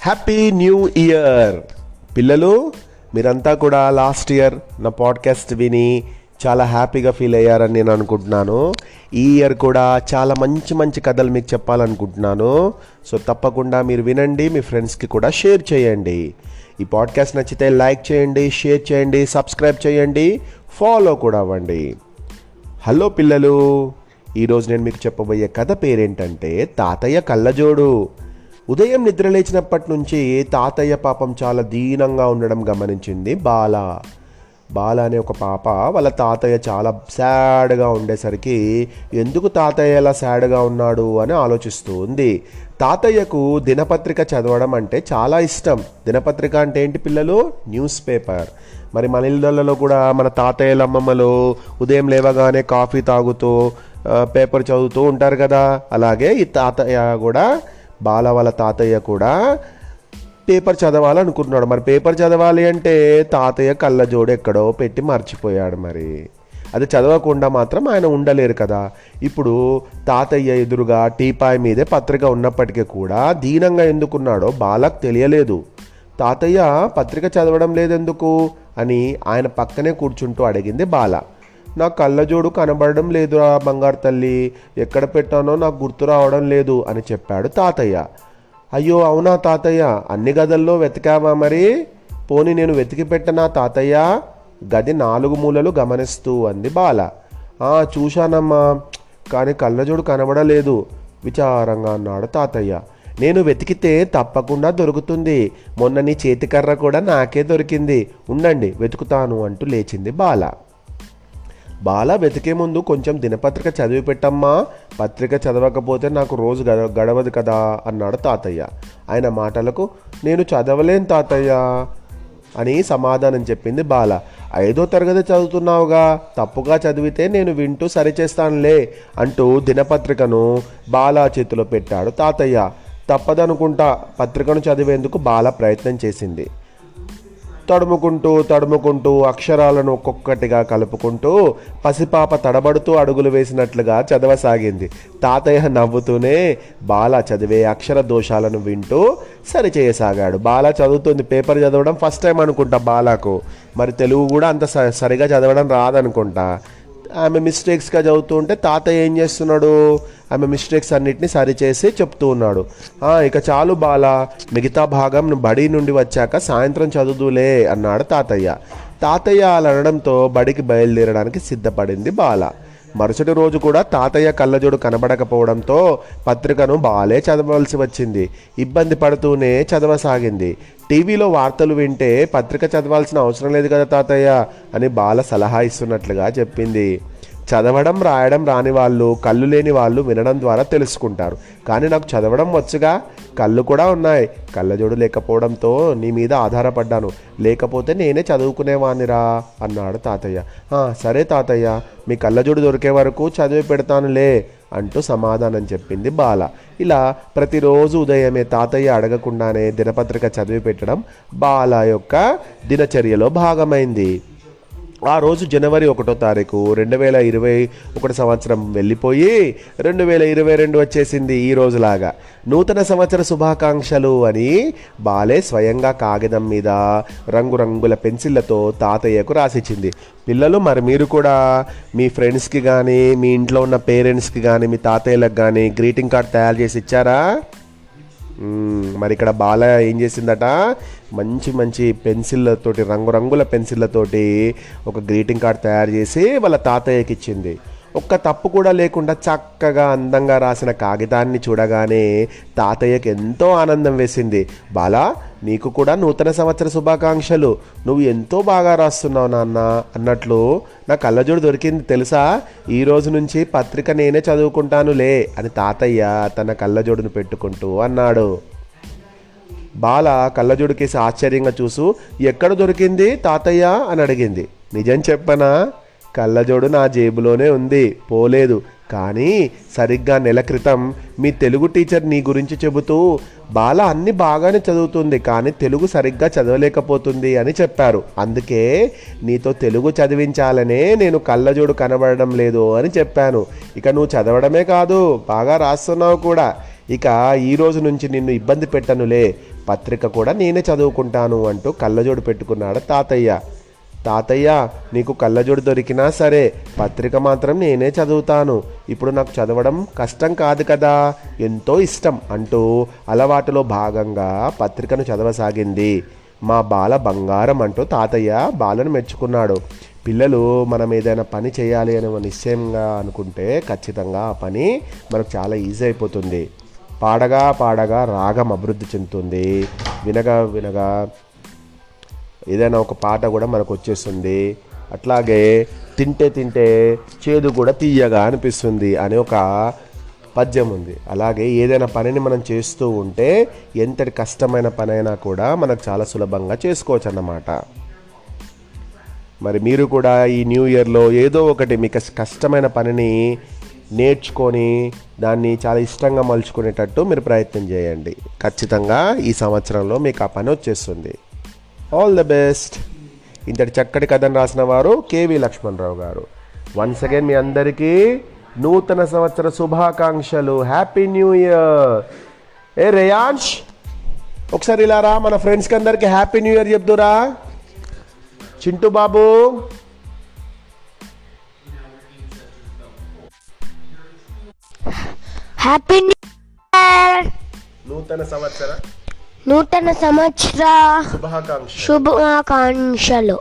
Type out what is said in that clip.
Happy new year పిల్లలు. మీరంతా కూడా లాస్ట్ ఇయర్ నా పాడ్కాస్ట్ విని చాలా హ్యాపీగా ఫీల్ అయ్యారని నేను అనుకుంటున్నాను. ఈ ఇయర్ కూడా చాలా మంచి మంచి కథలు మీకు చెప్పాలనుకుంటున్నాను. సో తప్పకుండా మీరు వినండి, మీ ఫ్రెండ్స్కి కూడా షేర్ చేయండి. ఈ పాడ్కాస్ట్ నచ్చితే లైక్ చేయండి, షేర్ చేయండి, సబ్స్క్రైబ్ చేయండి, ఫాలో కూడా అవ్వండి. హలో పిల్లలు, ఈరోజు నేను మీకు చెప్పబోయే కథ పేరేంటంటే తాతయ్య కళ్ళజోడు. ఉదయం నిద్ర లేచినప్పటి నుంచి తాతయ్య పాపం చాలా దీనంగా ఉండడం గమనించింది బాల. బాల అనే ఒక పాప వాళ్ళ తాతయ్య చాలా సాడ్గా ఉండేసరికి ఎందుకు తాతయ్య ఎలా సాడ్గా ఉన్నాడు అని ఆలోచిస్తూ ఉంది. తాతయ్యకు దినపత్రిక చదవడం అంటే చాలా ఇష్టం. దినపత్రిక అంటే ఏంటి పిల్లలు? News paper. మరి మన ఇళ్ళల్లో కూడా మన తాతయ్యల అమ్మమ్మలు ఉదయం లేవగానే కాఫీ తాగుతూ పేపర్ చదువుతూ ఉంటారు కదా. అలాగే ఈ తాతయ్య కూడా, బాల వాళ్ళ తాతయ్య కూడా పేపర్ చదవాలనుకుంటున్నాడు. మరి పేపర్ చదవాలి అంటే తాతయ్య కళ్ళజోడు ఎక్కడో పెట్టి మర్చిపోయాడు. మరి అది చదవకుండా మాత్రం ఆయన ఉండలేరు కదా. ఇప్పుడు తాతయ్య ఎదురుగా టీపాయ్ మీదే పత్రిక ఉన్నప్పటికీ కూడా దీనంగా ఎందుకున్నాడో బాలకు తెలియలేదు. తాతయ్య పత్రిక చదవడం లేదెందుకు అని ఆయన పక్కనే కూర్చుంటూ అడిగింది బాల. నా కళ్ళజోడు కనబడడం లేదురా బంగారు తల్లి, ఎక్కడ పెట్టానో నాకు గుర్తు రావడం లేదు అని చెప్పాడు తాతయ్య. అయ్యో అవునా తాతయ్య, అన్ని గదుల్లో వెతికావా? మరి పోనీ నేను వెతికి పెట్టనా తాతయ్య? గది 4 మూలలు గమనిస్తూ అంది బాల. చూశానమ్మా, కానీ కళ్ళజోడు కనబడలేదు విచారంగా అన్నాడు తాతయ్య. నేను వెతికితే తప్పకుండా దొరుకుతుంది. మొన్న నీ చేతికర్ర కూడా నాకే దొరికింది, ఉండండి వెతుకుతాను అంటూ లేచింది బాల. బాల వెతికే ముందు కొంచెం దినపత్రిక చదివి పెట్టమ్మా, పత్రిక చదవకపోతే నాకు రోజు గడవదు కదా అన్నాడు తాతయ్య. ఆయన మాటలకు నేను చదవలేను తాతయ్య అని సమాధానం చెప్పింది బాల. 5వ తరగతి చదువుతున్నావుగా, తప్పుగా చదివితే నేను వింటూ సరిచేస్తానులే అంటూ దినపత్రికను బాల చేతిలో పెట్టాడు తాతయ్య. తప్పదనుకుంటా పత్రికను చదివేందుకు బాల ప్రయత్నం చేసింది. తడుముకుంటూ అక్షరాలను ఒక్కొక్కటిగా కలుపుకుంటూ పసిపాప తడబడుతూ అడుగులు వేసినట్లుగా చదవసాగింది. తాతయ్య నవ్వుతూనే బాల చదివే అక్షర దోషాలను వింటూ సరిచేయసాగాడు. బాల చదువుతుంది, పేపర్ చదవడం ఫస్ట్ టైం అనుకుంటా బాలకు. మరి తెలుగు కూడా అంత సరిగా చదవడం రాదనుకుంటా. ఆమె మిస్టేక్స్గా చదువుతూ ఉంటే తాతయ్య ఏం చేస్తున్నాడు? ఆమె మిస్టేక్స్ అన్నిటిని సరిచేసి చెప్తూ ఉన్నాడు. ఇక చాలు బాల, మిగతా భాగం బడి నుండి వచ్చాక సాయంత్రం చదువులే అన్నాడు తాతయ్య. తాతయ్య అలా అనడంతో బడికి బయలుదేరడానికి సిద్ధపడింది బాల. మరుసటి రోజు కూడా తాతయ్య కళ్ళజోడు కనబడకపోవడంతో పత్రికను బాలే చదవవలసి వచ్చింది. ఇబ్బంది పడుతూనే చదవసాగింది. టీవీలో వార్తలు వింటే పత్రిక చదవాల్సిన అవసరం లేదు కదా తాతయ్య అని బాల సలహా ఇస్తున్నట్లుగా చెప్పింది. చదవడం రాయడం రాని వాళ్ళు, కళ్ళు లేని వాళ్ళు వినడం ద్వారా తెలుసుకుంటారు. కానీ నాకు చదవడం వచ్చుగా, కళ్ళు కూడా ఉన్నాయి. కళ్ళజోడు లేకపోవడంతో నీ మీద ఆధారపడ్డాను, లేకపోతే నేనే చదువుకునేవాణ్ణిరా అన్నాడు తాతయ్య. సరే తాతయ్య, మీ కళ్ళజోడు దొరికే వరకు చదివి పెడతానులే అంటూ సమాధానం చెప్పింది బాల. ఇలా ప్రతిరోజు ఉదయమే తాతయ్య అడగకుండానే దినపత్రిక చదివి పెట్టడం బాల యొక్క దినచర్యలో భాగమైంది. ఆ రోజు జనవరి 1వ తారీఖు 2021 సంవత్సరం వెళ్ళిపోయి 2022 వచ్చేసింది. ఈ రోజులాగా నూతన సంవత్సర శుభాకాంక్షలు అని బాలే స్వయంగా కాగితం మీద రంగురంగుల పెన్సిళ్లతో తాతయ్యకు రాసిచ్చింది. పిల్లలు, మరి మీరు కూడా మీ ఫ్రెండ్స్కి కానీ, మీ ఇంట్లో ఉన్న పేరెంట్స్కి కానీ, మీ తాతయ్యలకు కానీ గ్రీటింగ్ కార్డ్ తయారు చేసి ఇచ్చారా? మరి ఇక్కడ బాల ఏం చేసిందట, మంచి మంచి పెన్సిళ్ళతోటి, రంగురంగుల పెన్సిళ్ళతోటి ఒక గ్రీటింగ్ కార్డ్ తయారు చేసి వాళ్ళ తాతయ్యకి ఇచ్చింది. ఒక్క తప్పు కూడా లేకుండా చక్కగా అందంగా రాసిన కాగితాన్ని చూడగానే తాతయ్యకి ఎంతో ఆనందం వేసింది. బాలా, నీకు కూడా నూతన సంవత్సర శుభాకాంక్షలు, నువ్వు ఎంతో బాగా రాస్తున్నావు నాన్న అన్నట్లు నా కళ్ళజోడు దొరికింది తెలుసా, ఈ రోజు నుంచి పత్రిక నేనే చదువుకుంటానులే అని తాతయ్య తన కళ్ళజోడును పెట్టుకుంటూ అన్నాడు. బాల కళ్ళజోడు కేసి ఆశ్చర్యంగా చూసు, ఎక్కడ దొరికింది తాతయ్య అని అడిగింది. నిజం చెప్పనా, కళ్ళజోడు నా జేబులోనే ఉంది, పోలేదు. కానీ సరిగ్గా నెల క్రితం మీ తెలుగు టీచర్ నీ గురించి చెబుతూ బాల అన్ని బాగానే చదువుతుంది కానీ తెలుగు సరిగ్గా చదవలేకపోతుంది అని చెప్పారు. అందుకే నీతో తెలుగు చదివించాలనే నేను కళ్ళజోడు కనబడడం లేదు అని చెప్పాను. ఇక నువ్వు చదవడమే కాదు, బాగా రాస్తున్నావు కూడా. ఇక ఈ రోజు నుంచి నిన్ను ఇబ్బంది పెట్టనులే, పత్రిక కూడా నేనే చదువుకుంటాను అంటూ కళ్ళజోడు పెట్టుకున్నాడు తాతయ్య. తాతయ్య, నీకు కళ్ళజోడు దొరికినా సరే పత్రిక మాత్రం నేనే చదువుతాను. ఇప్పుడు నాకు చదవడం కష్టం కాదు కదా, ఎంతో ఇష్టం అంటూ అలవాటులో భాగంగా పత్రికను చదవసాగింది. మా బాల బంగారం అంటూ తాతయ్య బాలను మెచ్చుకున్నాడు. పిల్లలు మనం ఏదైనా పని చేయాలి అని నిశ్చయంగా అనుకుంటే ఖచ్చితంగా ఆ పని మనకు చాలా ఈజీ అయిపోతుంది. పాడగా పాడగా రాగం అభివృద్ధి చెందుతుంది. వినగా వినగా ఏదైనా ఒక పాట కూడా మనకు వచ్చేస్తుంది. అట్లాగే తింటే తింటే చేదు కూడా తీయగా అనిపిస్తుంది అనే ఒక పద్యం ఉంది. అలాగే ఏదైనా పనిని మనం చేస్తూ ఉంటే ఎంతటి కష్టమైన పనైనా కూడా మనకు చాలా సులభంగా చేసుకోవచ్చు అన్నమాట. మరి మీరు కూడా ఈ న్యూ ఇయర్లో ఏదో ఒకటి మీకు కష్టమైన పనిని నేర్చుకొని దాన్ని చాలా ఇష్టంగా మలుచుకునేటట్టు మీరు ప్రయత్నం చేయండి. ఖచ్చితంగా ఈ సంవత్సరంలో మీకు ఆ పని వచ్చేస్తుంది. All the best. ఇంతటి చక్కటి కథను రాసిన వారు కేవి లక్ష్మణరావు గారు. వన్స్ అగైన్ మీ అందరికీ నూతన సంవత్సర శుభాకాంక్షలు. Happy new year. ఏ రేయాన్ష్, ఒకసారి ఇలా రా, మన ఫ్రెండ్స్కి అందరికీ హ్యాపీ న్యూ ఇయర్ చెప్దురా. చింటూ బాబు, హ్యాపీ న్యూ ఇయర్. నూతన సంవత్సర శుభాకాంక్షలు.